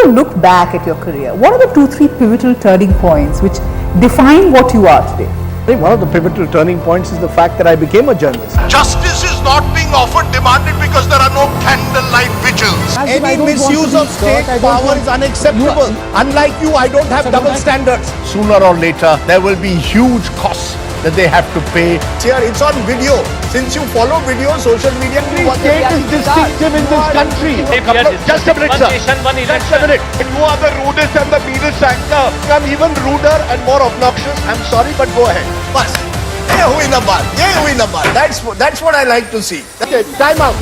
you look back at your career, what are the 2-3 pivotal turning points which define what you are today? I think one of the pivotal turning points is the fact that I became a journalist. Justice is not being offered, demanded because there are no candlelight vigils. Any misuse of state power is unacceptable. Unlike you, I don't have double standards. Sooner or later, there will be huge costs that they have to pay. Here, it's on video. Since you follow video, social media, State is distinctive in this country. Just a minute, sir. Just a minute. You are the rudest and the meanest anchor. I'm even ruder and more obnoxious. I'm sorry, but go ahead. Bas. Ye hui na baat. That's what I like to see. Okay, time out.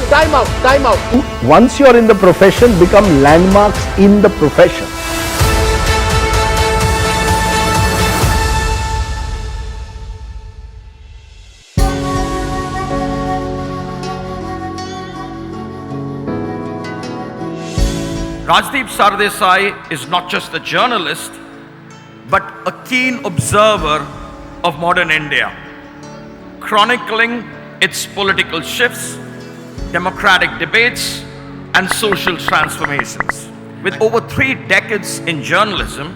Once you're in the profession, become landmarks in the profession. Rajdeep Sardesai is not just a journalist, but a keen observer of modern India, chronicling its political shifts, democratic debates, and social transformations. With over 3 decades in journalism,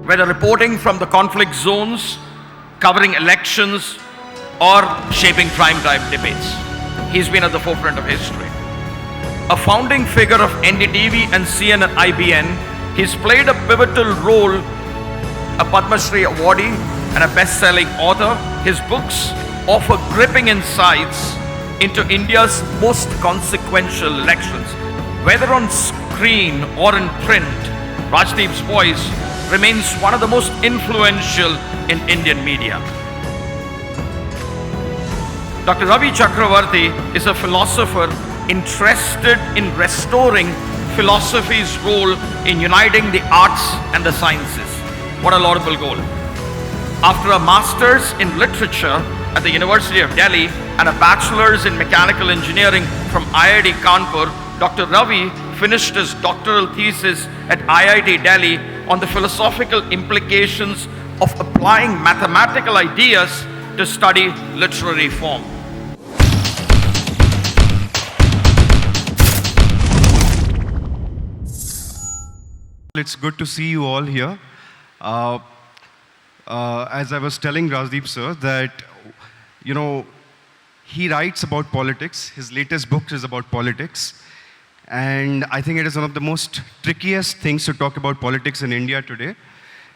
whether reporting from the conflict zones, covering elections, or shaping primetime debates, he's been at the forefront of history. A founding figure of NDTV and CNN IBN, he's played a pivotal role, a Padma Shri awardee and a best-selling author. His books offer gripping insights into India's most consequential elections. Whether on screen or in print, Rajdeep's voice remains one of the most influential in Indian media. Dr. Ravi Chakravarti is a philosopher interested in restoring philosophy's role in uniting the arts and the sciences. What a laudable goal. After a master's in literature at the University of Delhi and a bachelor's in mechanical engineering from IIT Kanpur, Dr. Ravi finished his doctoral thesis at IIT Delhi on the philosophical implications of applying mathematical ideas to study literary form. It's good to see you all here. As I was telling Rajdeep sir that, he writes about politics. His latest book is about politics. And I think it is one of the most trickiest things to talk about politics in India today,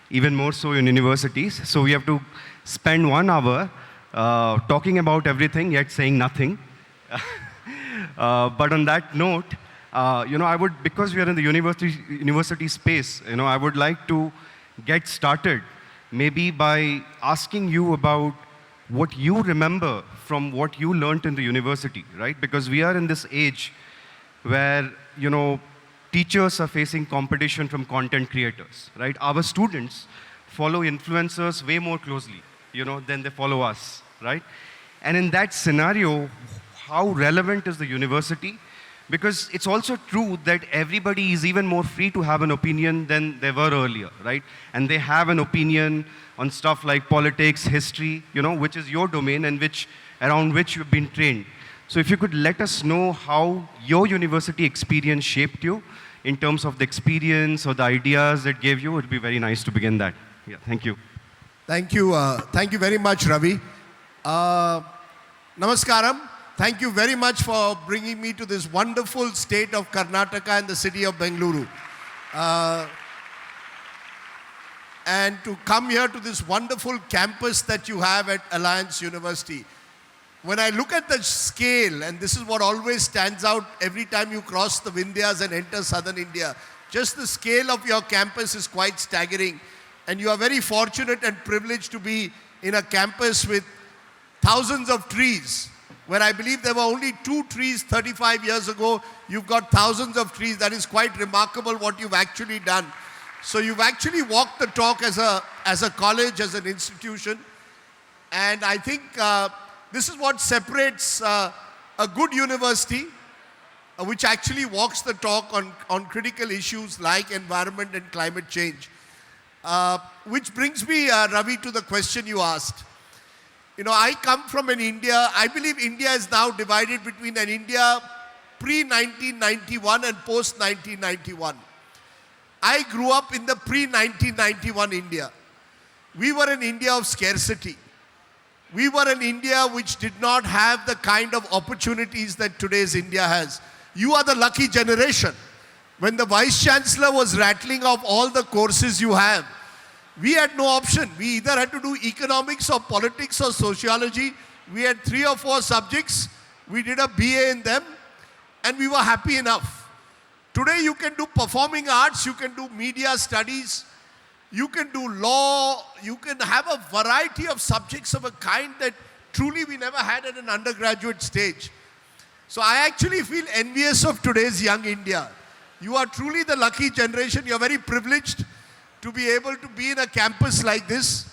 even more so in universities. So we have to spend 1 hour talking about everything, yet saying nothing. But on that note, I would, because we are in the university space, I would like to get started maybe by asking you about what you remember from what you learnt in the university, right? Because we are in this age where, teachers are facing competition from content creators, right? Our students follow influencers way more closely, than they follow us, right? And in that scenario, how relevant is the university? Because it's also true that everybody is even more free to have an opinion than they were earlier, right? And they have an opinion on stuff like politics, history, which is your domain and around which you've been trained. So if you could let us know how your university experience shaped you in terms of the experience or the ideas it gave you, it would be very nice to begin that. Yeah, thank you. Thank you very much, Ravi. Namaskaram. Thank you very much for bringing me to this wonderful state of Karnataka and the city of Bengaluru. And to come here to this wonderful campus that you have at Alliance University. When I look at the scale, and this is what always stands out every time you cross the Vindhyas and enter southern India, just the scale of your campus is quite staggering. And you are very fortunate and privileged to be in a campus with thousands of trees, where I believe there were only 2 trees 35 years ago. You've got thousands of trees. That is quite remarkable what you've actually done. So you've actually walked the talk as a college, as an institution. And I think this is what separates a good university, which actually walks the talk on critical issues like environment and climate change. Which brings me, Ravi, to the question you asked. I come from an India, I believe India is now divided between an India pre-1991 and post-1991. I grew up in the pre-1991 India. We were an India of scarcity. We were an India which did not have the kind of opportunities that today's India has. You are the lucky generation. When the Vice Chancellor was rattling off all the courses you have, we had no option. We either had to do economics or politics or sociology. We had 3 or 4 subjects. We did a BA in them and we were happy enough. Today you can do performing arts, you can do media studies, you can do law, you can have a variety of subjects of a kind that truly we never had at an undergraduate stage. So I actually feel envious of today's young India. You are truly the lucky generation. You're very privileged to be able to be in a campus like this.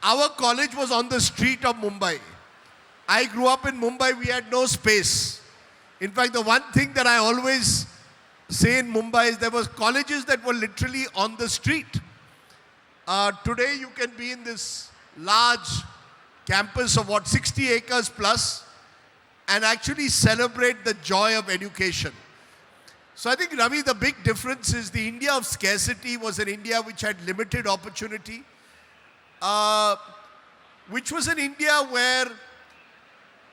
Our college was on the street of Mumbai. I grew up in Mumbai, we had no space. In fact, the one thing that I always say in Mumbai is there was colleges that were literally on the street. Today you can be in this large campus of 60 acres plus and actually celebrate the joy of education. So I think, Ravi, the big difference is the India of scarcity was an India which had limited opportunity, which was an India where,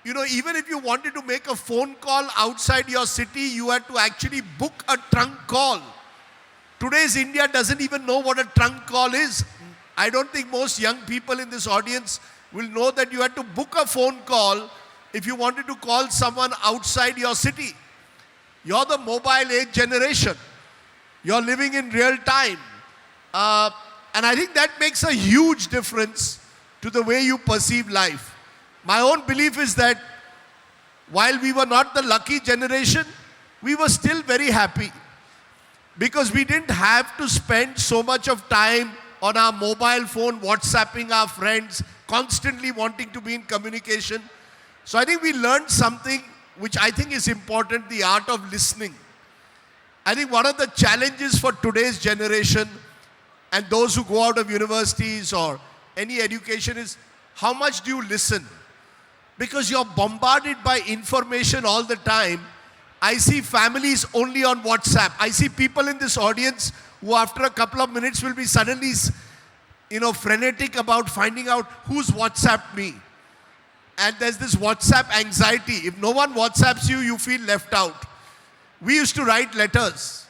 even if you wanted to make a phone call outside your city, you had to actually book a trunk call. Today's India doesn't even know what a trunk call is. I don't think most young people in this audience will know that you had to book a phone call if you wanted to call someone outside your city. You're the mobile age generation. You're living in real time. And I think that makes a huge difference to the way you perceive life. My own belief is that while we were not the lucky generation, we were still very happy because we didn't have to spend so much of time on our mobile phone, WhatsApping our friends, constantly wanting to be in communication. So I think we learned something which I think is important, the art of listening. I think one of the challenges for today's generation and those who go out of universities or any education is how much do you listen? Because you're bombarded by information all the time. I see families only on WhatsApp. I see people in this audience who after a couple of minutes will be suddenly, frenetic about finding out who's WhatsApped me. And there's this WhatsApp anxiety. If no one WhatsApps you, you feel left out. We used to write letters.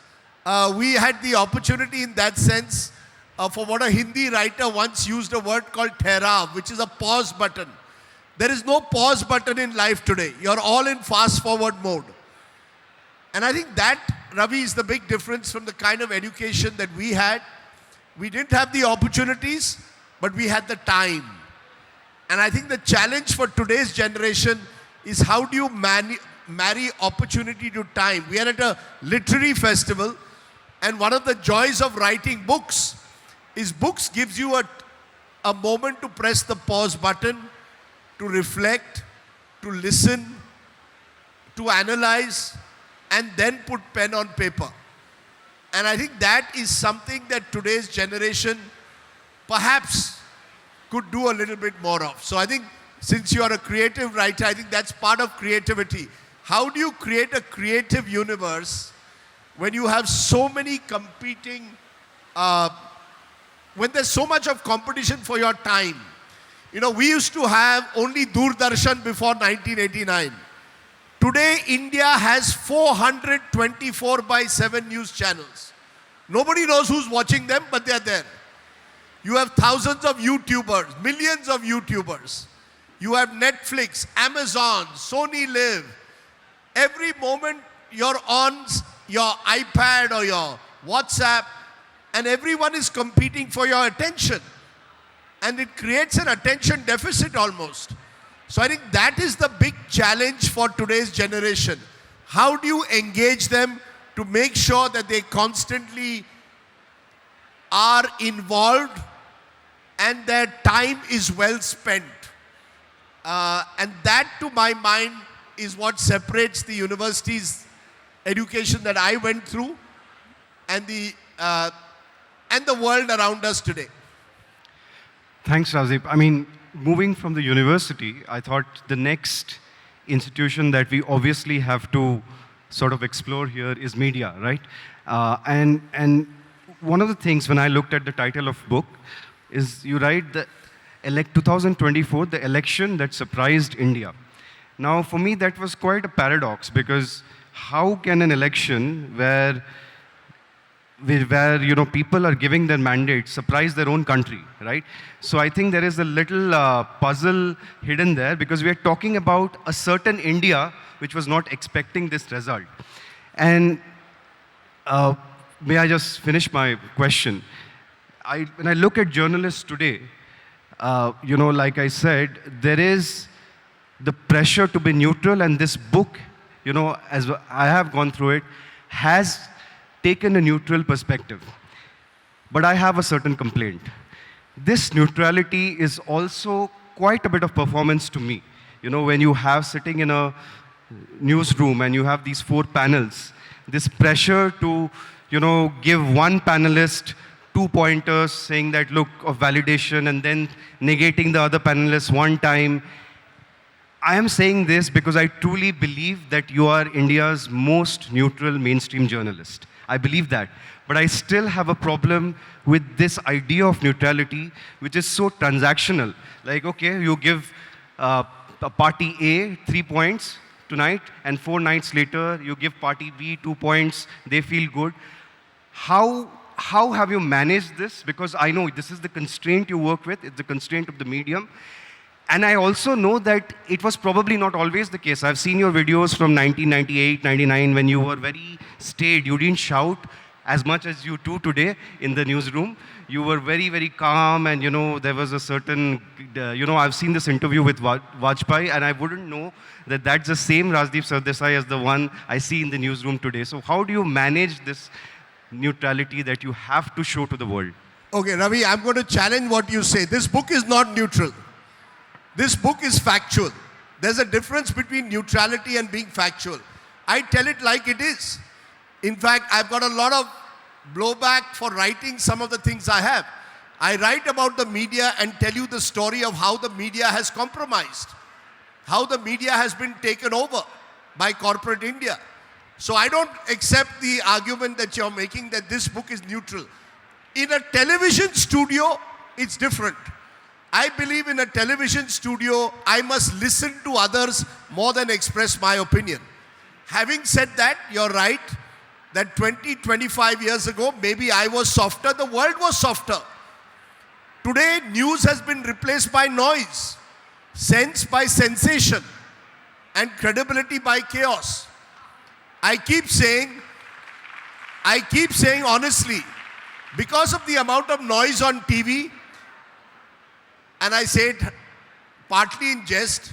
We had the opportunity in that sense for what a Hindi writer once used a word called Therav, which is a pause button. There is no pause button in life today. You're all in fast forward mode. And I think that, Ravi, is the big difference from the kind of education that we had. We didn't have the opportunities, but we had the time. And I think the challenge for today's generation is how do you marry opportunity to time. We are at a literary festival, and one of the joys of writing books is books gives you a moment to press the pause button, to reflect, to listen, to analyze, and then put pen on paper. And I think that is something that today's generation perhaps could do a little bit more of. So I think since you are a creative writer, I think that's part of creativity. How do you create a creative universe when you have so many competing, when there's so much of competition for your time? We used to have only Doordarshan before 1989. Today, India has 424/7 news channels. Nobody knows who's watching them, but they're there. You have thousands of YouTubers, millions of YouTubers. You have Netflix, Amazon, Sony Live. Every moment you're on your iPad or your WhatsApp, and everyone is competing for your attention. And it creates an attention deficit almost. So I think that is the big challenge for today's generation. How do you engage them to make sure that they constantly are involved and their time is well spent? And that, to my mind, is what separates the university's education that I went through and the world around us today. Thanks, Rajdip. I mean, moving from the university, I thought the next institution that we obviously have to sort of explore here is media, right? And one of the things when I looked at the title of book is you write the 2024, the election that surprised India. Now, for me, that was quite a paradox because how can an election where people are giving their mandate surprise their own country, right? So I think there is a little puzzle hidden there because we are talking about a certain India which was not expecting this result. And may I just finish my question? When I look at journalists today, like I said, there is the pressure to be neutral, and this book, as I have gone through it, has taken a neutral perspective. But I have a certain complaint. This neutrality is also quite a bit of performance to me. When you have sitting in a newsroom and you have these 4 panels, this pressure to, give one panelist 2 pointers saying that, look, of validation, and then negating the other panelists one time. I am saying this because I truly believe that you are India's most neutral mainstream journalist. I believe that. But I still have a problem with this idea of neutrality, which is so transactional. Like, okay, you give a party A 3 points tonight, and 4 nights later, you give party B 2 points, they feel good. How have you managed this? Because I know this is the constraint you work with, it's the constraint of the medium. And I also know that it was probably not always the case. I've seen your videos from 1998, 99, when you were very staid. You didn't shout as much as you do today in the newsroom. You were very, very calm, and there was a certain, I've seen this interview with Vajpayee, and I wouldn't know that that's the same Rajdeep Sardesai as the one I see in the newsroom today. So how do you manage this neutrality that you have to show to the world? Okay, Ravi, I'm going to challenge what you say. This book is not neutral. This book is factual. There's a difference between neutrality and being factual. I tell it like it is. In fact, I've got a lot of blowback for writing some of the things I have. I write about the media and tell you the story of how the media has compromised, how the media has been taken over by corporate India. So I don't accept the argument that you're making that this book is neutral. In a television studio, it's different. I believe in a television studio, I must listen to others more than express my opinion. Having said that, you're right, that 20, 25 years ago, maybe I was softer, the world was softer. Today, news has been replaced by noise, sense by sensation, and credibility by chaos. I keep saying honestly, because of the amount of noise on TV, and I say it partly in jest,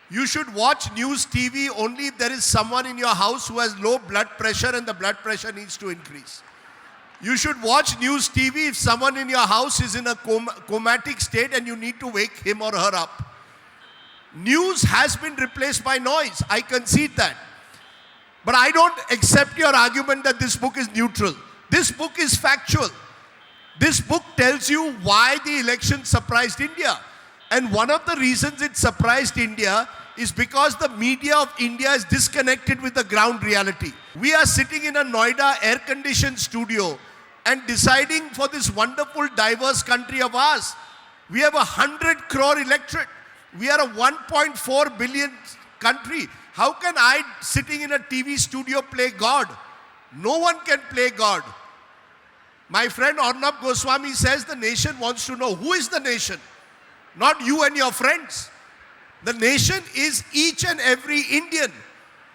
you should watch news TV only if there is someone in your house who has low blood pressure and the blood pressure needs to increase. You should watch news TV if someone in your house is in a comatic state and you need to wake him or her up. News has been replaced by noise. I concede that. But I don't accept your argument that this book is neutral. This book is factual. This book tells you why the election surprised India. And one of the reasons it surprised India is because the media of India is disconnected with the ground reality. We are sitting in a Noida air-conditioned studio and deciding for this wonderful, diverse country of ours. We have 100 crore electorate. We are a 1.4 billion country. How can I, sitting in a TV studio, play God? No one can play God. My friend Arnab Goswami says the nation wants to know who is the nation, not you and your friends. The nation is each and every Indian.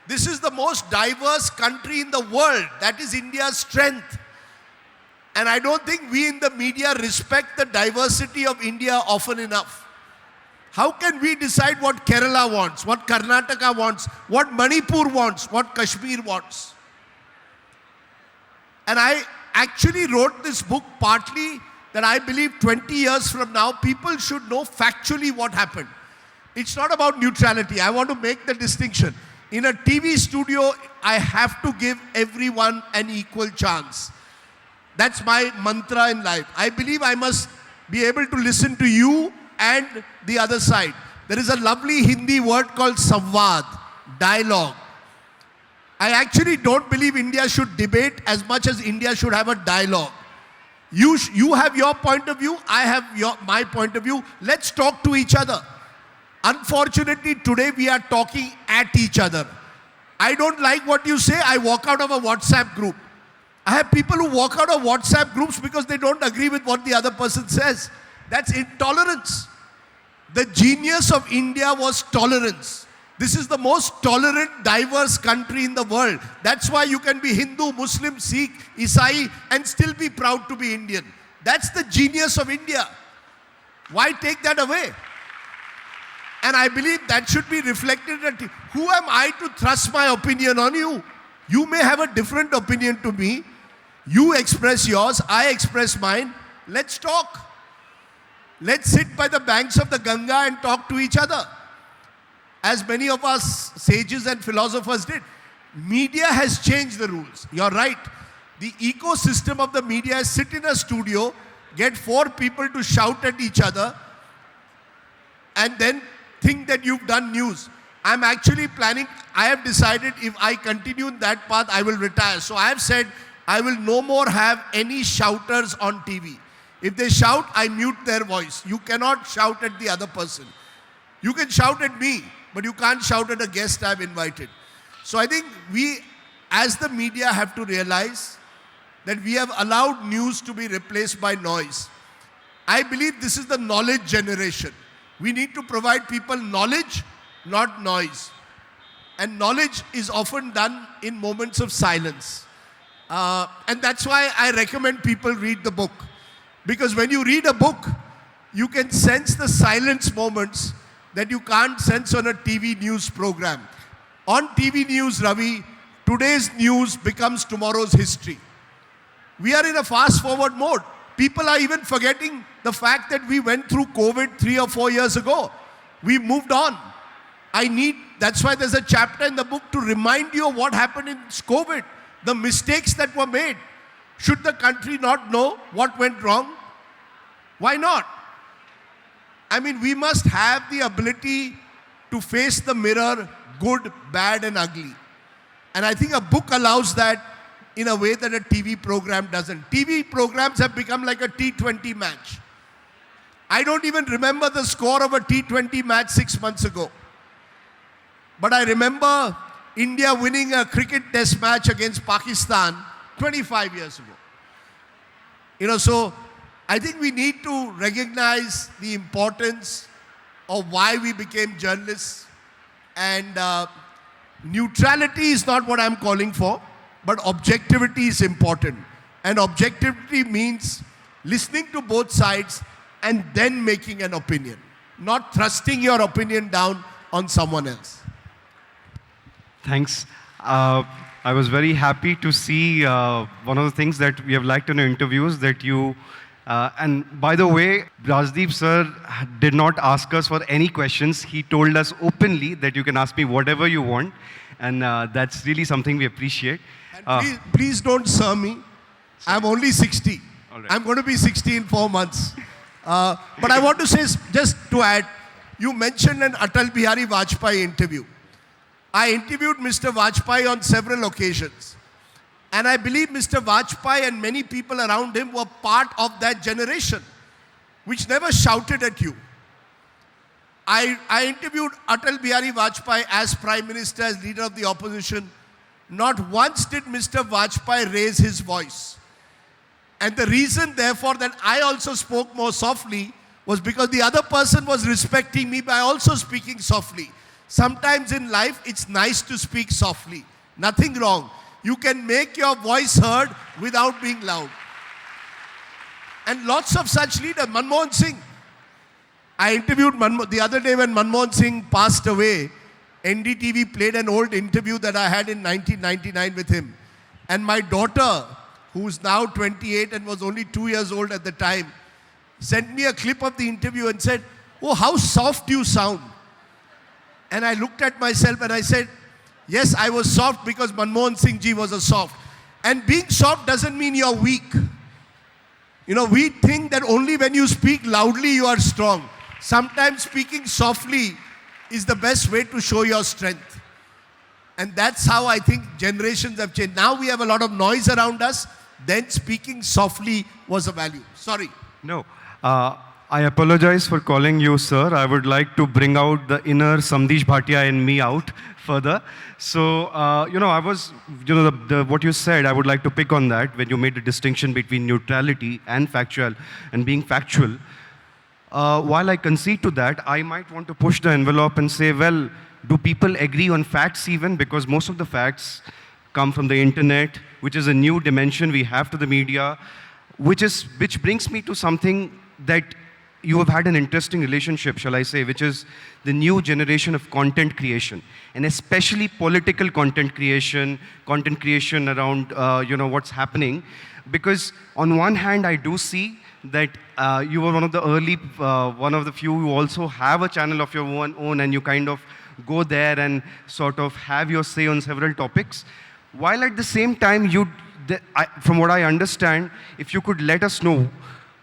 This is the most diverse country in the world. That is India's strength. And I don't think we in the media respect the diversity of India often enough. How can we decide what Kerala wants, what Karnataka wants, what Manipur wants, what Kashmir wants? And I actually wrote this book partly that I believe 20 years from now, people should know factually what happened. It's not about neutrality. I want to make the distinction. In a TV studio, I have to give everyone an equal chance. That's my mantra in life. I believe I must be able to listen to you and the other side. There is a lovely Hindi word called samvad, dialogue. I actually don't believe India should debate as much as India should have a dialogue. You have your point of view, I have my point of view. Let's talk to each other. Unfortunately, today we are talking at each other. I don't like what you say, I walk out of a WhatsApp group. I have people who walk out of WhatsApp groups because they don't agree with what the other person says. That's intolerance. The genius of India was tolerance. This is the most tolerant, diverse country in the world. That's why you can be Hindu, Muslim, Sikh, Isai and still be proud to be Indian. That's the genius of India. Why take that away? And I believe that should be reflected at who am I to thrust my opinion on you? You may have a different opinion to me. You express yours, I express mine. Let's talk. Let's sit by the banks of the Ganga and talk to each other. As many of us sages and philosophers did. Media has changed the rules. You're right. The ecosystem of the media is sit in a studio, get 4 people to shout at each other, and then think that you've done news. I'm actually planning, I have decided if I continue in that path, I will retire. So I have said, I will no more have any shouters on TV. If they shout, I mute their voice. You cannot shout at the other person. You can shout at me, but you can't shout at a guest I've invited. So I think we, as the media, have to realize that we have allowed news to be replaced by noise. I believe this is the knowledge generation. We need to provide people knowledge, not noise. And knowledge is often done in moments of silence. And that's why I recommend people read the book. Because when you read a book, you can sense the silence moments that you can't sense on a TV news program. On TV news, Ravi, today's news becomes tomorrow's history. We are in a fast-forward mode. People are even forgetting the fact that we went through COVID 3 or 4 years ago. We moved on. That's why there's a chapter in the book to remind you of what happened in COVID, the mistakes that were made. Should the country not know what went wrong? Why not? I mean, we must have the ability to face the mirror, good, bad, and ugly. And I think a book allows that in a way that a TV program doesn't. TV programs have become like a T20 match. I don't even remember the score of a T20 match 6 months ago. But I remember India winning a cricket test match against Pakistan 25 years ago. So I think we need to recognize the importance of why we became journalists. And neutrality is not what I'm calling for, but objectivity is important. And objectivity means listening to both sides and then making an opinion, not thrusting your opinion down on someone else. Thanks. I was very happy to see one of the things that we have liked in our interviews that you, and by the way, Rajdeep sir did not ask us for any questions. He told us openly that you can ask me whatever you want. And that's really something we appreciate. And please don't sir me. I'm only 60. Right. I'm going to be 60 in 4 months. But I want to say, just to add, you mentioned an Atal Bihari Vajpayee interview. I interviewed Mr. Vajpayee on several occasions. And I believe Mr. Vajpayee and many people around him were part of that generation, which never shouted at you. I interviewed Atal Bihari Vajpayee as Prime Minister, as leader of the opposition. Not once did Mr. Vajpayee raise his voice. And the reason, therefore, that I also spoke more softly was because the other person was respecting me by also speaking softly. Sometimes in life, it's nice to speak softly. Nothing wrong. You can make your voice heard without being loud. And lots of such leaders. Manmohan Singh. I interviewed the other day when Manmohan Singh passed away. NDTV played an old interview that I had in 1999 with him. And my daughter, who's now 28 and was only 2 years old at the time, sent me a clip of the interview and said, "Oh, how soft you sound." And I looked at myself and I said, yes, I was soft because Manmohan Singh ji was a soft. And being soft doesn't mean you're weak. We think that only when you speak loudly you are strong. Sometimes speaking softly is the best way to show your strength. And that's how I think generations have changed. Now we have a lot of noise around us. then speaking softly was a value. Sorry. No. I apologize for calling you sir. I would like to bring out the inner Samdesh Bhatia in me out further. So, I was, what you said, I would like to pick on that when you made the distinction between neutrality and factual and being factual. While I concede to that, I might want to push the envelope and say, well, do people agree on facts even? Because most of the facts come from the internet, which is a new dimension we have to the media, which brings me to something that you have had an interesting relationship, shall I say, which is the new generation of content creation, and especially political content creation around, what's happening. Because on one hand, I do see that you were one of the few who also have a channel of your own, and you kind of go there and sort of have your say on several topics. While at the same time, from what I understand, if you could let us know,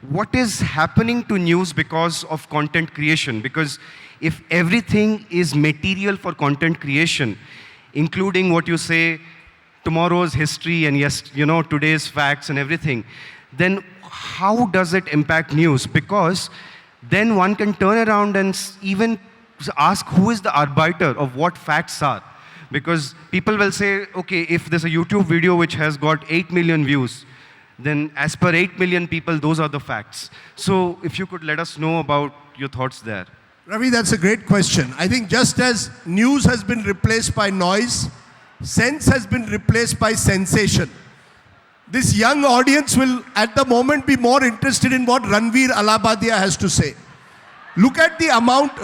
what is happening to news because of content creation? Because if everything is material for content creation, including what you say, tomorrow's history and today's facts and everything, then how does it impact news? Because then one can turn around and even ask who is the arbiter of what facts are. Because people will say, okay, if there's a YouTube video which has got 8 million views, then as per 8 million people, those are the facts. So if you could let us know about your thoughts there. Ravi, that's a great question. I think just as news has been replaced by noise, sense has been replaced by sensation. This young audience will at the moment be more interested in what Ranveer Alabadia has to say. Look at the amount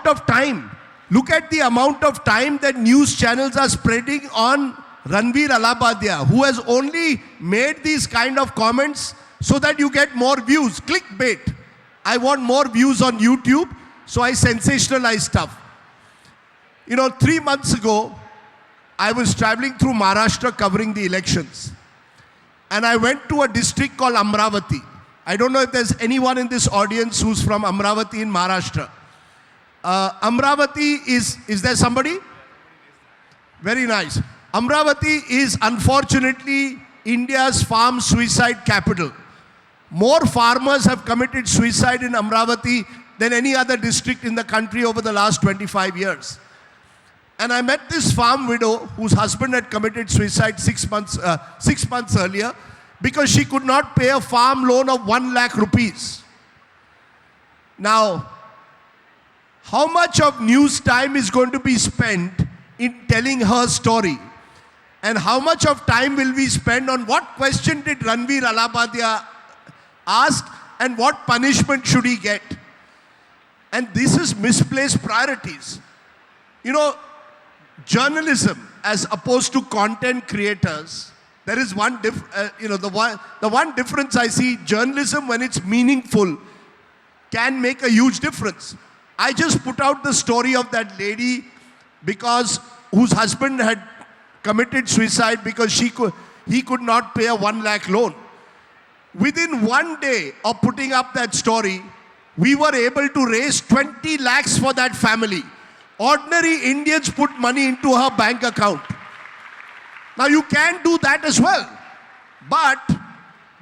of time. Look at the amount of time that news channels are spreading on Ranveer Alabadia, who has only made these kind of comments so that you get more views. Clickbait. I want more views on YouTube, so I sensationalize stuff. 3 months ago, I was traveling through Maharashtra covering the elections. And I went to a district called Amravati. I don't know if there's anyone in this audience who's from Amravati in Maharashtra. Amravati is there somebody? Very nice. Amravati is unfortunately India's farm suicide capital. More farmers have committed suicide in Amravati than any other district in the country over the last 25 years. And I met this farm widow whose husband had committed suicide 6 months earlier because she could not pay a farm loan of 1 lakh rupees. Now, how much of news time is going to be spent in telling her story? And how much of time will we spend on what question did Ranveer Alabadia ask and what punishment should he get? And this is misplaced priorities. Journalism as opposed to content creators, there is one the one difference I see, journalism when it's meaningful can make a huge difference. I just put out the story of that lady whose husband had committed suicide because he could not pay a 1 lakh loan. Within 1 day of putting up that story, we were able to raise 20 lakhs for that family. Ordinary Indians put money into her bank account. Now you can do that as well. But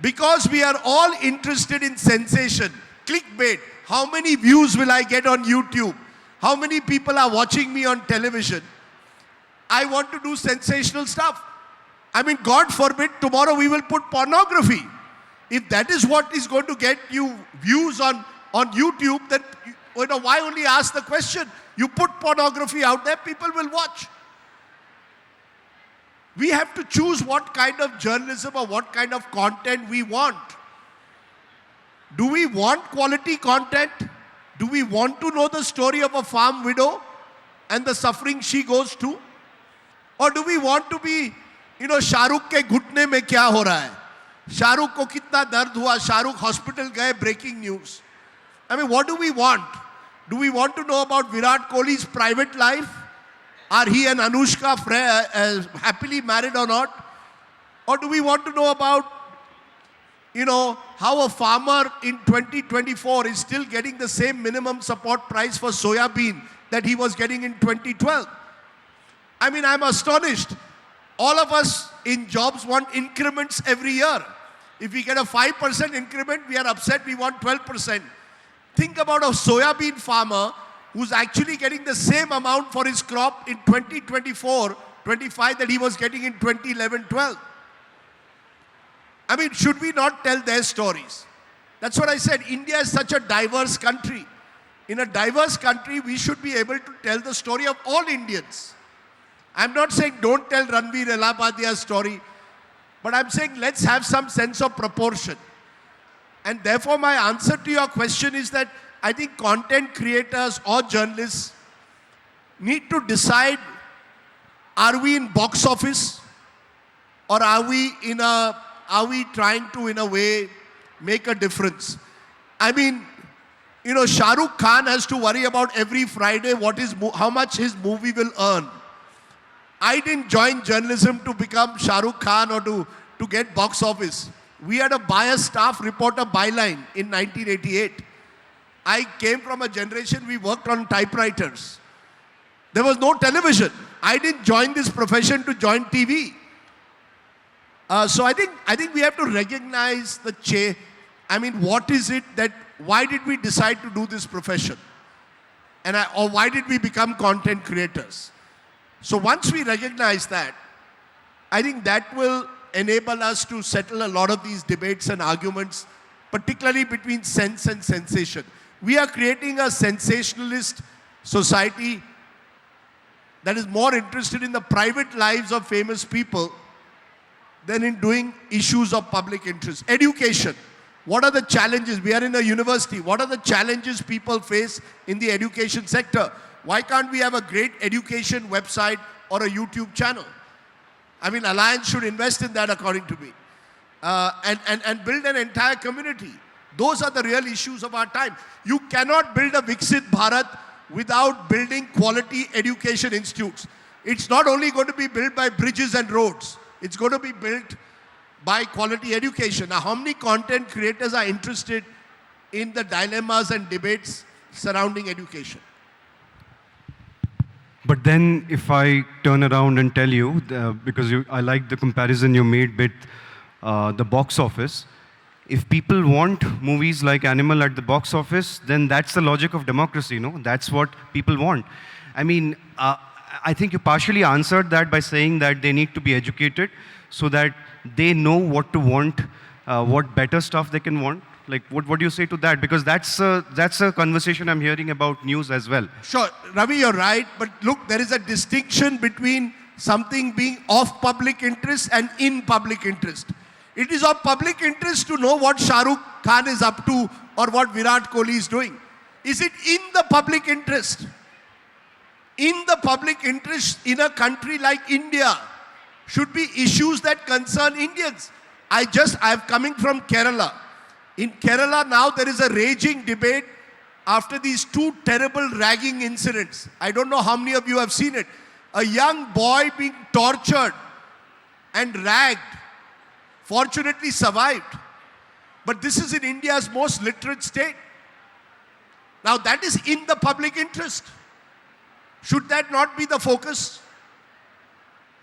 because we are all interested in sensation, clickbait, how many views will I get on YouTube? How many people are watching me on television? I want to do sensational stuff. I mean, God forbid, tomorrow we will put pornography. If that is what is going to get you views on YouTube, then why only ask the question? You put pornography out there, people will watch. We have to choose what kind of journalism or what kind of content we want. Do we want quality content? Do we want to know the story of a farm widow and the suffering she goes through? Or do we want to be, Shahrukh ke ghutne mein kya ho raha hai? Shahrukh ko kitna dard hua? Shahrukh hospital gaye, breaking news. I mean, what do we want? Do we want to know about Virat Kohli's private life? Are he and Anushka happily married or not? Or do we want to know about, how a farmer in 2024 is still getting the same minimum support price for soya bean that he was getting in 2012? I mean, I'm astonished. All of us in jobs want increments every year. If we get a 5% increment, we are upset, we want 12%. Think about a soybean farmer who's actually getting the same amount for his crop in 2024-25 that he was getting in 2011-12. I mean, should we not tell their stories? That's what I said. India is such a diverse country. In a diverse country, we should be able to tell the story of all Indians. I'm not saying don't tell Ranveer Elapadia's story, but I'm saying let's have some sense of proportion. And therefore, my answer to your question is that I think content creators or journalists need to decide, are we in box office or are we trying to, in a way, make a difference? I mean, you know, Shah Rukh Khan has to worry about every Friday how much his movie will earn. I didn't join journalism to become Shah Rukh Khan or to get box office. We had a biased staff reporter byline in 1988. I came from a generation, we worked on typewriters. There was no television. I didn't join this profession to join TV. So I think we have to recognize what is it that, why did we decide to do this profession? Or why did we become content creators? So once we recognize that, I think that will enable us to settle a lot of these debates and arguments, particularly between sense and sensation. We are creating a sensationalist society that is more interested in the private lives of famous people than in doing issues of public interest. Education. What are the challenges? We are in a university. What are the challenges people face in the education sector? Why can't we have a great education website or a YouTube channel? I mean, Alliance should invest in that, according to me. And build an entire community. Those are the real issues of our time. You cannot build a Viksit Bharat without building quality education institutes. It's not only going to be built by bridges and roads. It's going to be built by quality education. Now, how many content creators are interested in the dilemmas and debates surrounding education? But then if I turn around and tell you, because I like the comparison you made with the box office, if people want movies like Animal at the box office, then that's the logic of democracy, no? That's what people want. I mean, I think you partially answered that by saying that they need to be educated so that they know what to want, what better stuff they can want. Like, what do you say to that? Because that's a conversation I'm hearing about news as well. Sure, Ravi, you're right. But look, there is a distinction between something being of public interest and in public interest. It is of public interest to know what Shah Rukh Khan is up to or what Virat Kohli is doing. Is it in the public interest? In the public interest in a country like India should be issues that concern Indians. I'm coming from Kerala. In Kerala now there is a raging debate after these two terrible ragging incidents. I don't know how many of you have seen it. A young boy being tortured and ragged, fortunately survived. But this is in India's most literate state. Now that is in the public interest. Should that not be the focus?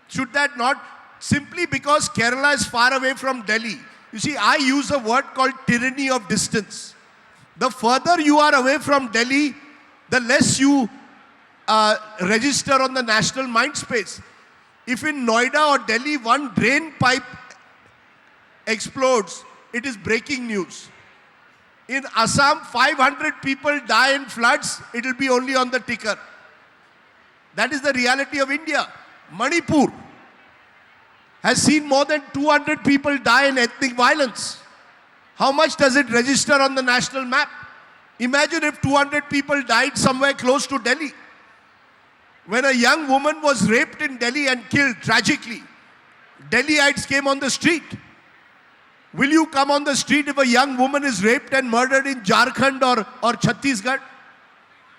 Should that not? Simply because Kerala is far away from Delhi. You see, I use a word called tyranny of distance. The further you are away from Delhi, the less you register on the national mind space. If in Noida or Delhi one drain pipe explodes, it is breaking news. In Assam, 500 people die in floods, it will be only on the ticker. That is the reality of India. Manipur has seen more than 200 people die in ethnic violence. How much does it register on the national map? Imagine if 200 people died somewhere close to Delhi. When a young woman was raped in Delhi and killed tragically, Delhiites came on the street. Will you come on the street if a young woman is raped and murdered in Jharkhand or Chhattisgarh?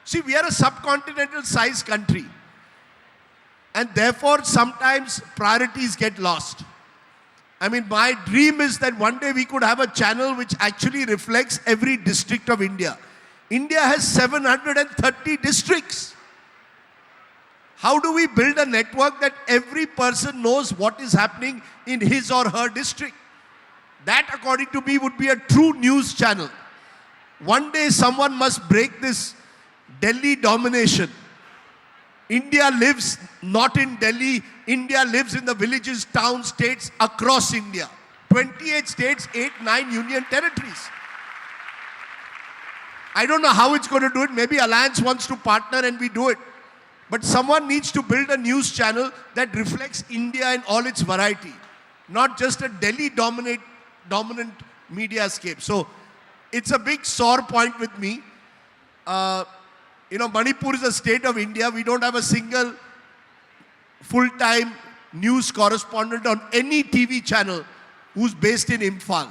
See, we are a subcontinental sized country. And therefore, sometimes priorities get lost. I mean, my dream is that one day we could have a channel which actually reflects every district of India. India has 730 districts. How do we build a network that every person knows what is happening in his or her district? That, according to me, would be a true news channel. One day someone must break this Delhi domination. India lives not in Delhi. India lives in the villages, towns, states across India. 28 states, 8, 9 union territories. I don't know how it's going to do it. Maybe Alliance wants to partner and we do it. But someone needs to build a news channel that reflects India in all its variety. Not just a Delhi dominant media scape. So it's a big sore point with me. Manipur is a state of India. We don't have a single full-time news correspondent on any TV channel who's based in Imphal.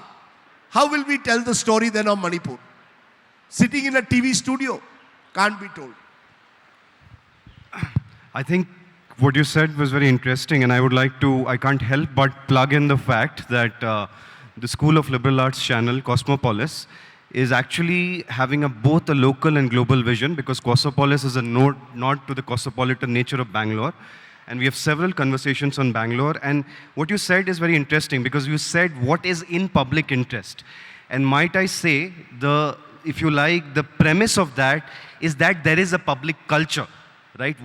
How will we tell the story then of Manipur? Sitting in a TV studio, can't be told. I think what you said was very interesting, and I can't help but plug in the fact that the School of Liberal Arts channel, Cosmopolis, is actually having both a local and global vision, because Cosmopolis is a nod to the cosmopolitan nature of Bangalore. And we have several conversations on Bangalore. And what you said is very interesting, because you said what is in public interest. And might I say, if you like, the premise of that is that there is a public culture, right?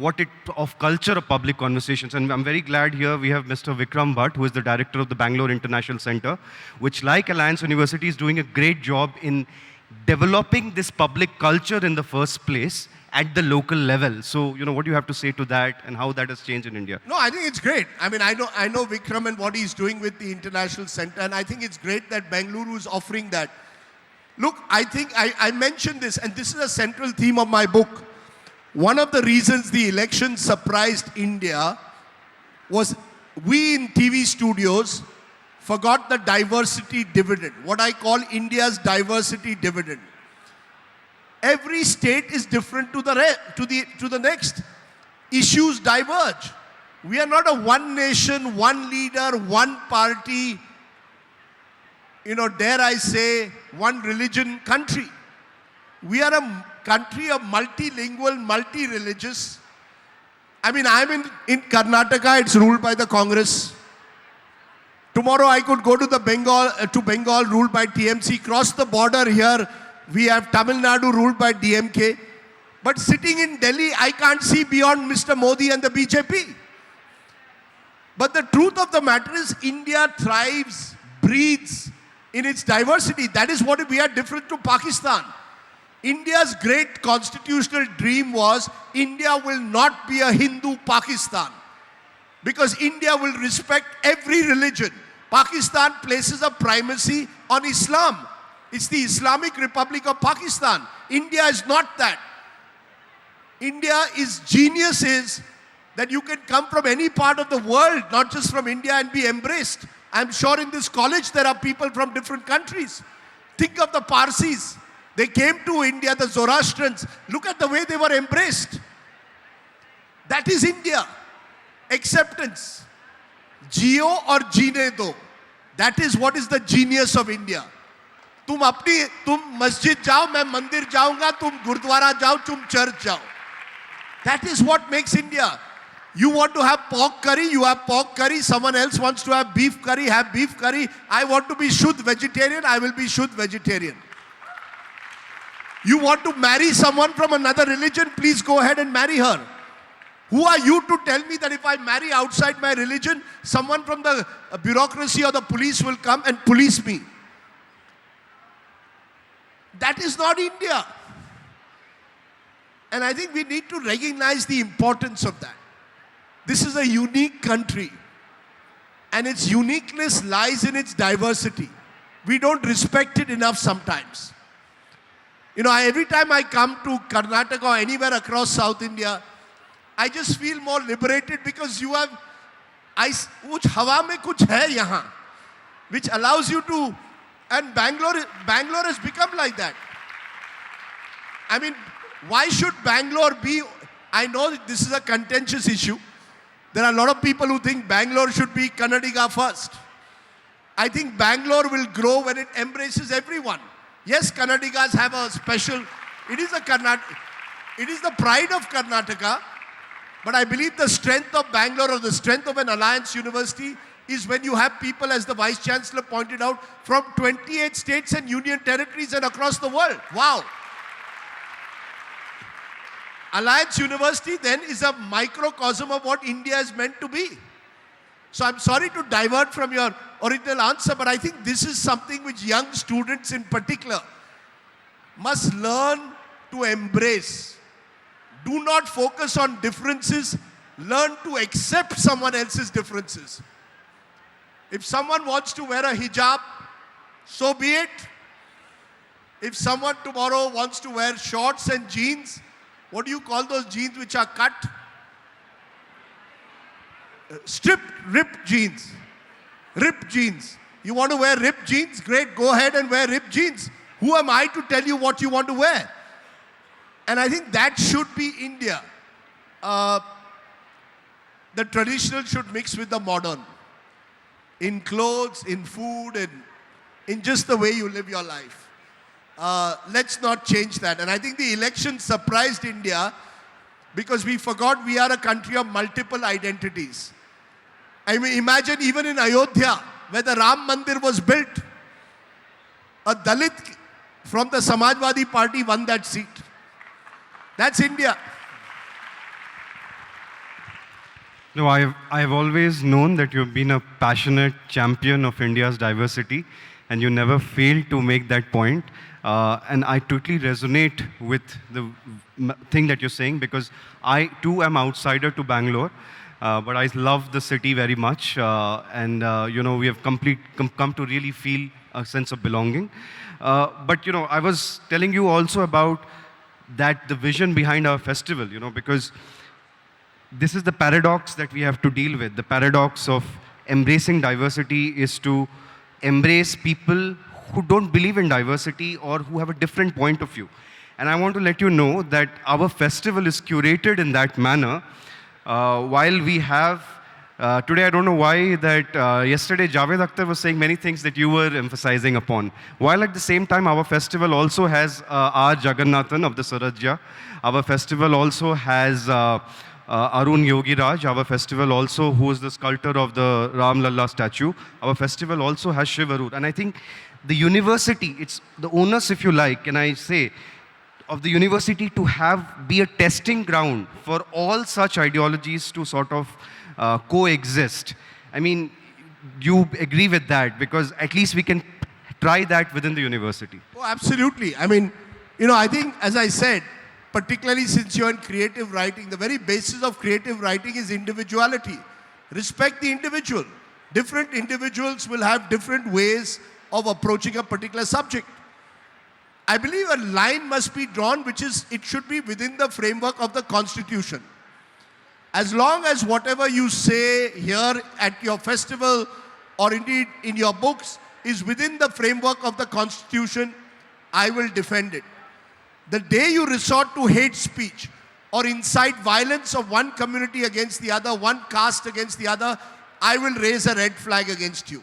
Culture of public conversations. And I'm very glad here we have Mr. Vikram Bhatt, who is the director of the Bangalore International Center, which, like Alliance University, is doing a great job in developing this public culture in the first place at the local level. So, what do you have to say to that and how that has changed in India? No, I think it's great. I mean, I know Vikram and what he's doing with the International Center, and I think it's great that Bengaluru is offering that. Look, I think I mentioned this, and this is a central theme of my book. One of the reasons the election surprised India was we in TV studios forgot the diversity dividend, what I call India's diversity dividend. Every state is different to the next. Issues diverge. We are not a one nation, one leader, one party, dare I say, one religion country. We are a country of multilingual, multi-religious. I mean, I'm in Karnataka, it's ruled by the Congress. Tomorrow I could go to Bengal, ruled by TMC, cross the border here, we have Tamil Nadu ruled by DMK. But sitting in Delhi, I can't see beyond Mr. Modi and the BJP. But the truth of the matter is, India thrives, breathes in its diversity. That is what we are different to Pakistan. India's great constitutional dream was India will not be a Hindu Pakistan, because India will respect every religion. Pakistan places a primacy on Islam. It's the Islamic Republic of Pakistan. India is not that. India's genius is that you can come from any part of the world, not just from India, and be embraced. I'm sure in this college there are people from different countries. Think of the Parsis. They came to India, the Zoroastrians. Look at the way they were embraced. That is India. Acceptance. Jio or jeene do. That is what is the genius of India. तुम मस्जिद जाओ, मैं मंदिर जाऊंगा, तुम गुरुद्वारा जाओ, तुम church जाओ. That is what makes India. You want to have pork curry, you have pork curry. Someone else wants to have beef curry, have beef curry. I want to be Shuddh vegetarian, I will be Shuddh vegetarian. You want to marry someone from another religion, please go ahead and marry her. Who are you to tell me that if I marry outside my religion, someone from the bureaucracy or the police will come and police me? That is not India. And I think we need to recognize the importance of that. This is a unique country, and its uniqueness lies in its diversity. We don't respect it enough sometimes. Every time I come to Karnataka or anywhere across South India, I just feel more liberated, because you have kuch hawa mein kuch hai yahan, which allows you to. And Bangalore has become like that. I mean, why should Bangalore be? I know this is a contentious issue. There are a lot of people who think Bangalore should be Kannadiga first. I think Bangalore will grow when it embraces everyone. Yes, Kannadigas have a special. It is the pride of Karnataka. But I believe the strength of Bangalore or the strength of an Alliance University is when you have people, as the Vice Chancellor pointed out, from 28 states and union territories and across the world. Wow. Alliance University then is a microcosm of what India is meant to be. So I'm sorry to divert from your original answer, but I think this is something which young students in particular must learn to embrace. Do not focus on differences. Learn to accept someone else's differences. If someone wants to wear a hijab, so be it. If someone tomorrow wants to wear shorts and jeans, what do you call those jeans which are cut? Stripped, ripped jeans. Ripped jeans. You want to wear ripped jeans? Great, go ahead and wear ripped jeans. Who am I to tell you what you want to wear? And I think that should be India. The traditional should mix with the modern. In clothes, in food, in just the way you live your life. Let's not change that. And I think the election surprised India because we forgot we are a country of multiple identities. I mean, imagine even in Ayodhya, where the Ram Mandir was built, a Dalit from the Samajwadi Party won that seat. That's India. No, I've always known that you've been a passionate champion of India's diversity, and you never failed to make that point. And I totally resonate with the thing that you're saying, because I too am outsider to Bangalore, but I love the city very much, and we have come to really feel a sense of belonging. But I was telling you also about the vision behind our festival, because this is the paradox that we have to deal with. The paradox of embracing diversity is to embrace people who don't believe in diversity or who have a different point of view. And I want to let you know that our festival is curated in that manner. While we have, today I don't know why that yesterday Javed Akhtar was saying many things that you were emphasizing upon. While at the same time our festival also has R. Jagannathan of the Sarajya. Our festival also has Arun Yogiraj. Our festival also, who is the sculptor of the Ram Lalla statue. Our festival also has Shiv Arur. And I think the university, it's the onus, if you like, can I say, of the university to be a testing ground for all such ideologies to sort of coexist. I mean, you agree with that, because at least we can try that within the university. Oh, absolutely. I mean, I think, as I said, particularly since you're in creative writing, the very basis of creative writing is individuality. Respect the individual. Different individuals will have different ways of approaching a particular subject. I believe a line must be drawn, it should be within the framework of the Constitution. As long as whatever you say here at your festival or indeed in your books is within the framework of the Constitution, I will defend it. The day you resort to hate speech or incite violence of one community against the other, one caste against the other, I will raise a red flag against you.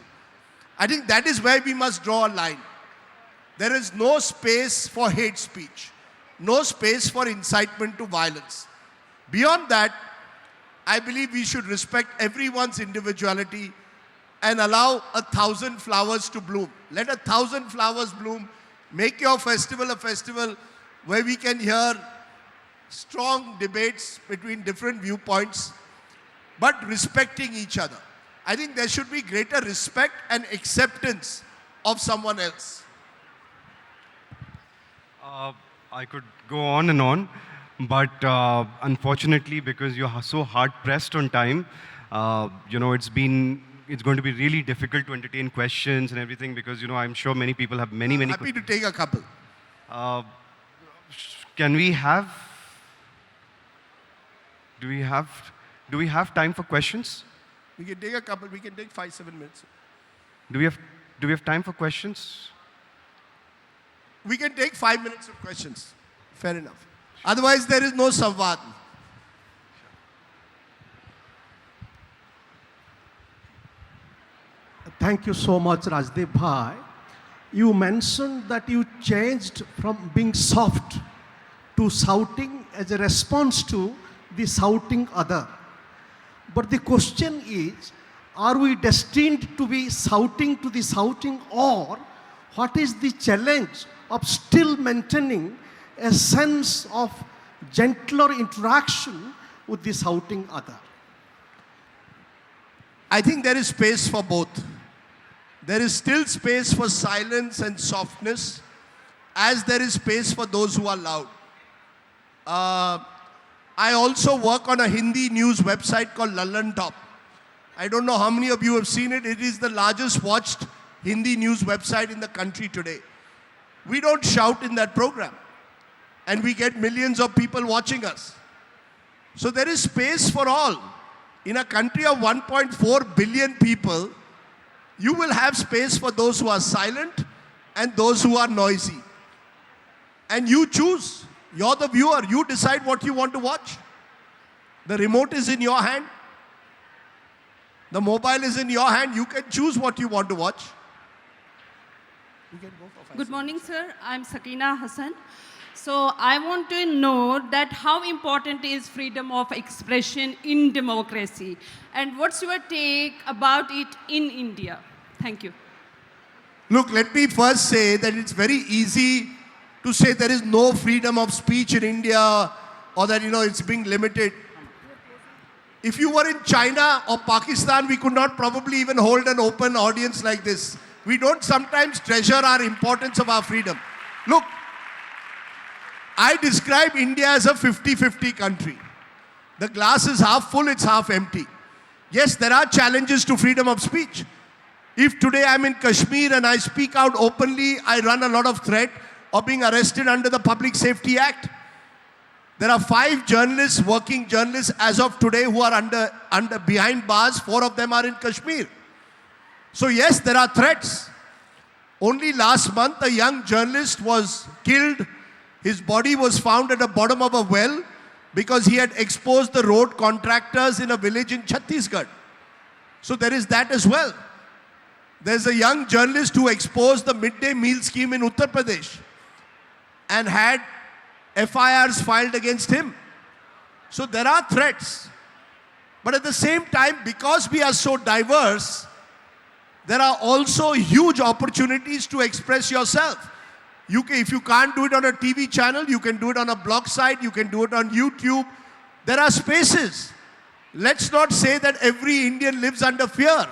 I think that is where we must draw a line. There is no space for hate speech, no space for incitement to violence. Beyond that, I believe we should respect everyone's individuality and allow 1,000 flowers to bloom. Let 1,000 flowers bloom. Make your festival a festival where we can hear strong debates between different viewpoints, but respecting each other. I think there should be greater respect and acceptance of someone else. I could go on and on, but unfortunately, because you're so hard pressed on time, it's going to be really difficult to entertain questions and everything, because I'm sure many people have many. Happy to take a couple. Can we have? Do we have time for questions? We can take a couple. We can take 5-7 minutes. Do we have time for questions? We can take 5 minutes of questions. Fair enough. Otherwise, there is no samvad. Thank you so much, Rajdeep Bhai. You mentioned that you changed from being soft to shouting as a response to the shouting other. But the question is, are we destined to be shouting to the shouting, or what is the challenge of still maintaining a sense of gentler interaction with the shouting other? I think there is space for both. There is still space for silence and softness, as there is space for those who are loud. I also work on a Hindi news website called Lallan Top. I don't know how many of you have seen it. It is the largest watched Hindi news website in the country today. We don't shout in that program, and we get millions of people watching us. So there is space for all. In a country of 1.4 billion people, you will have space for those who are silent and those who are noisy. And you choose. You're the viewer. You decide what you want to watch. The remote is in your hand. The mobile is in your hand. You can choose what you want to watch. You can go for 5 Good morning, sir. I'm Sakina Hassan. So I want to know that how important is freedom of expression in democracy, and what's your take about it in India? Thank you. Look, let me first say that it's very easy to say there is no freedom of speech in India, or that, it's being limited. If you were in China or Pakistan, we could not probably even hold an open audience like this. We don't sometimes treasure our importance of our freedom. Look, I describe India as a 50-50 country. The glass is half full, it's half empty. Yes, there are challenges to freedom of speech. If today I'm in Kashmir and I speak out openly, I run a lot of threat of being arrested under the Public Safety Act. There are 5 journalists, working journalists as of today, who are under behind bars. 4 of them are in Kashmir. So yes, there are threats. Only last month, a young journalist was killed. His body was found at the bottom of a well because he had exposed the road contractors in a village in Chhattisgarh. So there is that as well. There's a young journalist who exposed the midday meal scheme in Uttar Pradesh and had FIRs filed against him. So there are threats. But at the same time, because we are so diverse, there are also huge opportunities to express yourself. If you can't do it on a TV channel, you can do it on a blog site, you can do it on YouTube. There are spaces. Let's not say that every Indian lives under fear.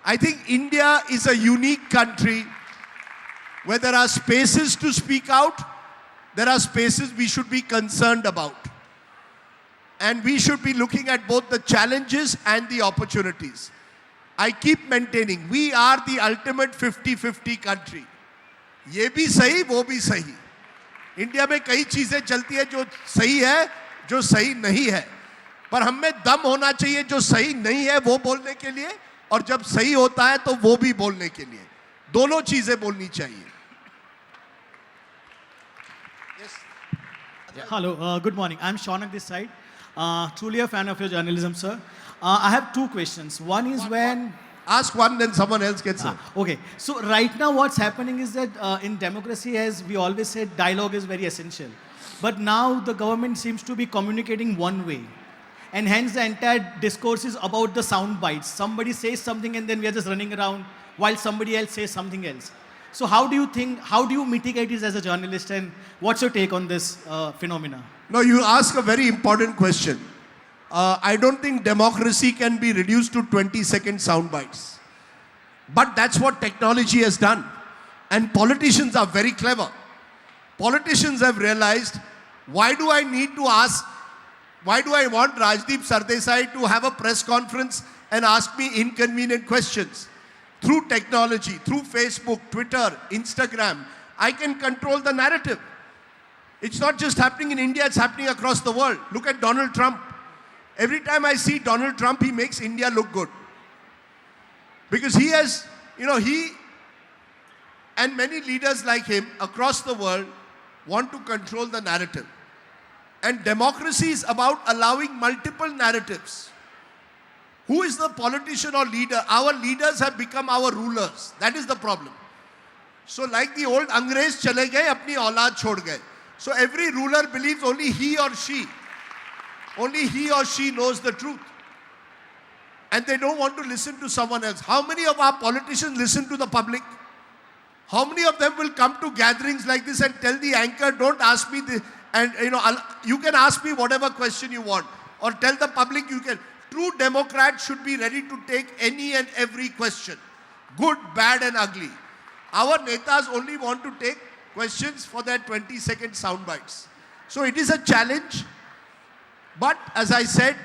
I think India is a unique country where there are spaces to speak out. There are spaces we should be concerned about. And we should be looking at both the challenges and the opportunities. I keep maintaining, we are the ultimate 50-50 country. ये भी सही, वो भी सही. India में कई चीजें चलती है जो सही है, जो सही नहीं है. पर हम में दम होना चाहिए जो सही नहीं है वो बोलने के लिए, और जब सही होता है तो वो भी बोलने के लिए. दोनों चीजें बोलनी चाहिए. Hello, good morning. I'm Shaunak this side. Truly a fan of your journalism, sir. I have 2 questions. One is Ask one, then someone else gets it. Okay, so right now what's happening is that in democracy, as we always said, dialogue is very essential. But now the government seems to be communicating one way. And hence the entire discourse is about the sound bites. Somebody says something and then we are just running around while somebody else says something else. So how do you mitigate this as a journalist, and what's your take on this phenomena? No, you ask a very important question. I don't think democracy can be reduced to 20-second sound bites. But that's what technology has done. And politicians are very clever. Politicians have realized, why do I want Rajdeep Sardesai to have a press conference and ask me inconvenient questions? Through technology, through Facebook, Twitter, Instagram, I can control the narrative. It's not just happening in India, it's happening across the world. Look at Donald Trump. Every time I see Donald Trump, he makes India look good. Because he has, he and many leaders like him across the world want to control the narrative. And democracy is about allowing multiple narratives. Who is the politician or leader? Our leaders have become our rulers. That is the problem. So like the old Angrez chale gaye, apni aulad chhod gaye. So every ruler believes only he or she Only he or she knows the truth. And they don't want to listen to someone else. How many of our politicians listen to the public? How many of them will come to gatherings like this and tell the anchor, don't ask me this, and you can ask me whatever question you want, or tell the public you can. True Democrats should be ready to take any and every question, good, bad and ugly. Our netas only want to take questions for their 20-second sound bites. So it is a challenge, but as I said,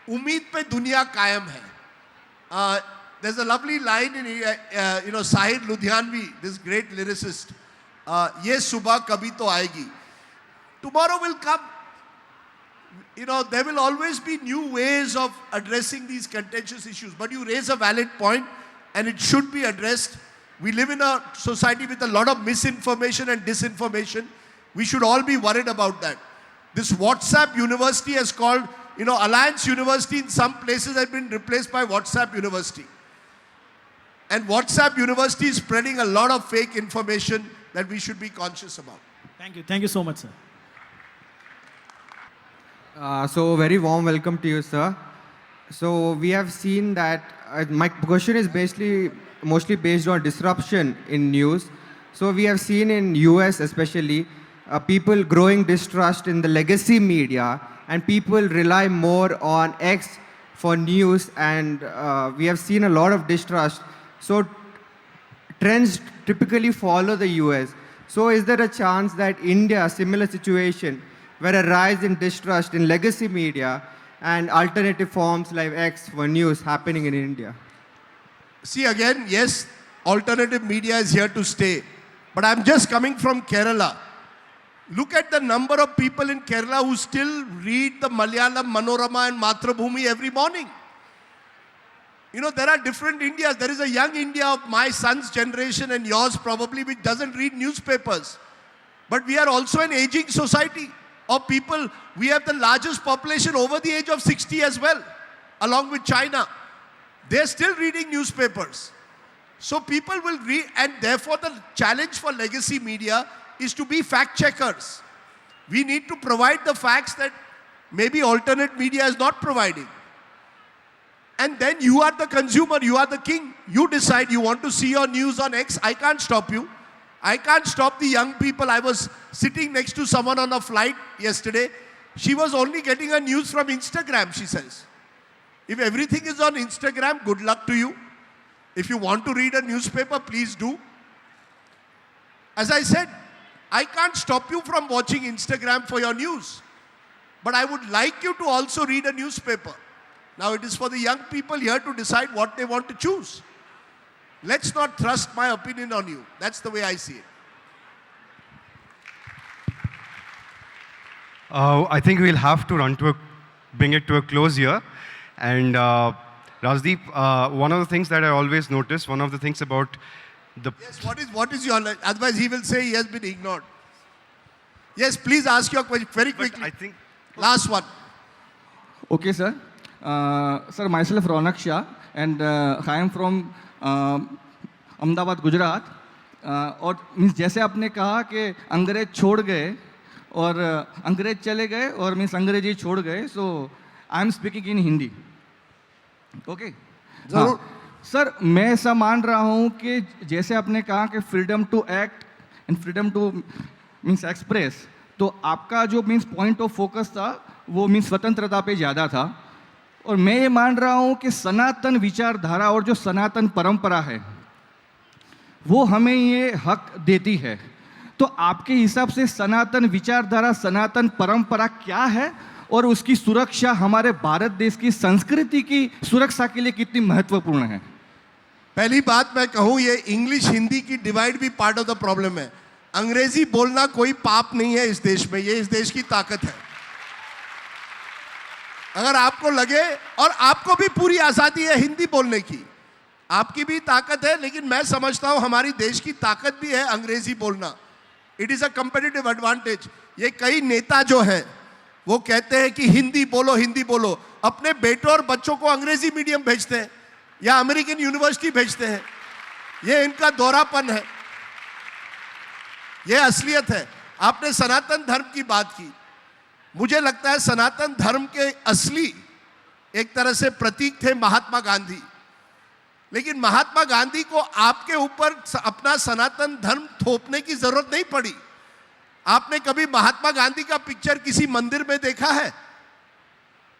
उम्मीद पे दुनिया कायम है. There's a lovely line in Sahir Ludhianvi, this great lyricist. ये सुबह कभी तो आएगी. Tomorrow will come. There will always be new ways of addressing these contentious issues. But you raise a valid point, and it should be addressed. We live in a society with a lot of misinformation and disinformation. We should all be worried about that. This WhatsApp University has called, Alliance University in some places has been replaced by WhatsApp University. And WhatsApp University is spreading a lot of fake information that we should be conscious about. Thank you. Thank you so much, sir. So very warm welcome to you, sir. So we have seen that my question is mostly based on disruption in news. So we have seen in US especially people growing distrust in the legacy media, and people rely more on X for news, and we have seen a lot of distrust. So trends typically follow the US. So is there a chance that India, similar situation, where a rise in distrust in legacy media and alternative forms like X for news happening in India? See again, yes, alternative media is here to stay. But I'm just coming from Kerala. Look at the number of people in Kerala who still read the Malayalam Manorama and Mathrubhumi every morning. There are different Indias. There is a young India of my son's generation and yours probably which doesn't read newspapers. But we are also an aging society of people. We have the largest population over the age of 60 as well, along with China. They're still reading newspapers. So people will read, and therefore the challenge for legacy media is to be fact checkers. We need to provide the facts that maybe alternate media is not providing. And then you are the consumer, you are the king. You decide you want to see your news on X. I can't stop you. I can't stop the young people. I was sitting next to someone on a flight yesterday. She was only getting her news from Instagram, she says. If everything is on Instagram, good luck to you. If you want to read a newspaper, please do. As I said, I can't stop you from watching Instagram for your news. But I would like you to also read a newspaper. Now it is for the young people here to decide what they want to choose. Let's not thrust my opinion on you. That's the way I see it. I think we'll have to bring it to a close here. And Rajdeep, one of the things that I always notice, one of the things about the... Yes, what is your... Otherwise he will say he has been ignored. Yes, please ask your question very quickly. I think... Last one. Okay, sir. Sir, myself Ronak Shah, and I am from Ahmedabad, Gujarat. और means जैसे आपने कहा कि अंग्रेज छोड़ गए और अंग्रेज चले गए और मीन्स अंग्रेजी छोड़ गए, so I am speaking in Hindi. Okay जरूर. सर, मैं ऐसा मान रहा हूँ कि जैसे आपने कहा कि freedom to act and freedom to means express, तो आपका जो मीन्स पॉइंट ऑफ फोकस था वो मीन्स स्वतंत्रता पे ज़्यादा था. और मैं ये मान रहा हूँ कि सनातन विचारधारा और जो सनातन परंपरा है वो हमें ये हक देती है. तो आपके हिसाब से सनातन विचारधारा, सनातन परंपरा क्या है और उसकी सुरक्षा हमारे भारत देश की संस्कृति की सुरक्षा के लिए कितनी महत्वपूर्ण है? पहली बात मैं कहूँ, ये इंग्लिश हिंदी की डिवाइड भी पार्ट ऑफ द प्रॉब्लम है. अंग्रेजी बोलना कोई पाप नहीं है इस देश में, ये इस देश की ताकत है. अगर आपको लगे, और आपको भी पूरी आज़ादी है हिंदी बोलने की, आपकी भी ताकत है, लेकिन मैं समझता हूं हमारी देश की ताकत भी है अंग्रेजी बोलना. It is a competitive advantage. ये कई नेता जो हैं वो कहते हैं कि हिंदी बोलो, हिंदी बोलो, अपने बेटों और बच्चों को अंग्रेजी मीडियम भेजते हैं या अमेरिकन यूनिवर्सिटी भेजते हैं. ये इनका दोहरापन है, ये असलियत है. आपने सनातन धर्म की बात की. मुझे लगता है सनातन धर्म के असली एक तरह से प्रतीक थे महात्मा गांधी, लेकिन महात्मा गांधी को आपके ऊपर अपना सनातन धर्म थोपने की जरूरत नहीं पड़ी। आपने कभी महात्मा गांधी का पिक्चर किसी मंदिर में देखा है?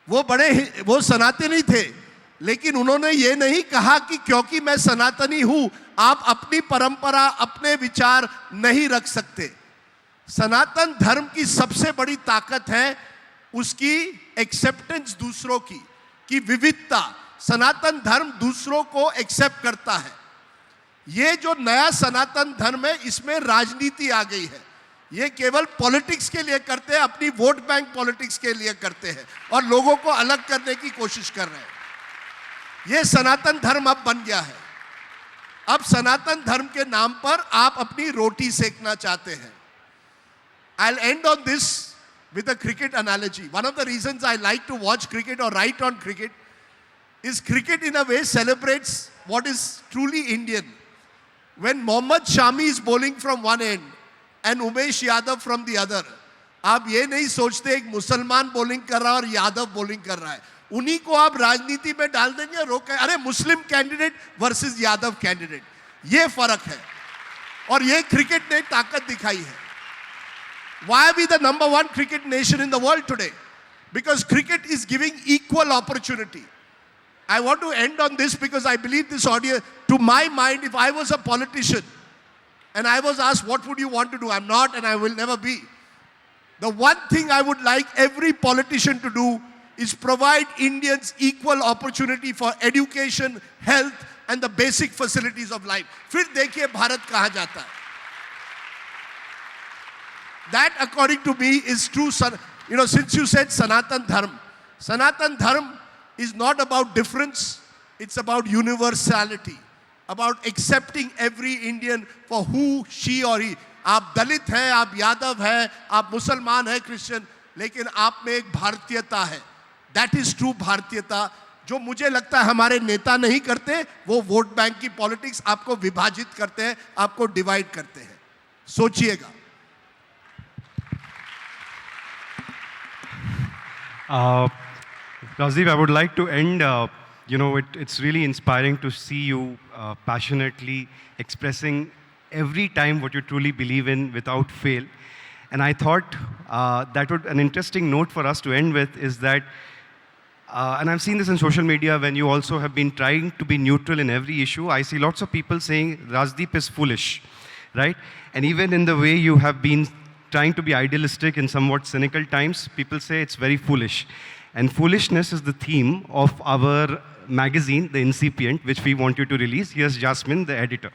वो सनातनी थे, लेकिन उन्होंने ये नहीं कहा कि क्योंकि मैं सनातनी हूं आप अपनी परंपरा, अपने विचार नहीं रख सकते। सनातन धर्म की सबसे बड़ी ताकत है उसकी एक्सेप्टेंस दूसरों की विविधता। सनातन धर्म दूसरों को एक्सेप्ट करता है। ये जो नया सनातन धर्म है इसमें राजनीति आ गई है। ये केवल पॉलिटिक्स के लिए करते हैं, अपनी वोट बैंक पॉलिटिक्स के लिए करते हैं और लोगों को अलग करने की कोशिश कर रहे हैं। ये सनातन धर्म अब बन गया है। अब सनातन धर्म के नाम पर आप अपनी रोटी सेकना चाहते हैं। I'll end on this with a cricket analogy. One of the reasons I like to watch cricket or write on cricket is cricket in a way celebrates what is truly Indian. When Mohammad Shami is bowling from one end and Umesh Yadav from the other, आप ये नहीं सोचते एक मुसलमान bowling कर रहा है और यादव बॉलिंग कर रहा है। उन्हीं को आप राजनीति में डाल देंगे, रोक अरे मुस्लिम कैंडिडेट वर्सेस यादव कैंडिडेट, ये फर्क है और ये क्रिकेट ने ताकत दिखाई है। Why are we the number one cricket nation in the world today? Because cricket is giving equal opportunity. I want to end on this because I believe this audience, to my mind, if I was a politician and I was asked what would you want to do, I'm not and I will never be. The one thing I would like every politician to do is provide Indians equal opportunity for education, health and the basic facilities of life. फिर देखिए भारत कहाँ जाता है। That according to me is true. You know, since you said Sanatan Dharma is not about difference, it's about universality, about accepting every Indian for who she or he. आप दलित हैं, आप यादव हैं, आप मुसलमान हैं, क्रिश्चियन, लेकिन आप में एक भारतीयता है। That is true भारतीयता, जो मुझे लगता है हमारे नेता नहीं करते। वो वोट बैंक की पॉलिटिक्स आपको विभाजित करते हैं, आपको डिवाइड करते हैं। सोचिएगा। Rajiv, I would like to end, it's really inspiring to see you passionately expressing every time what you truly believe in without fail. And I thought an interesting note for us to end with is that, and I've seen this in social media when you also have been trying to be neutral in every issue. I see lots of people saying Rajdeep is foolish, right? And even in the way you have been trying to be idealistic in somewhat cynical times, people say it's very foolish. And foolishness is the theme of our magazine, The Incipient, which we want you to release. Here's Jasmine, the editor.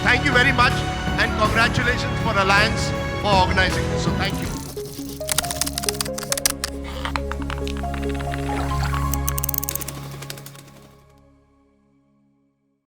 Thank you very much and congratulations for Alliance for organizing this. So thank you.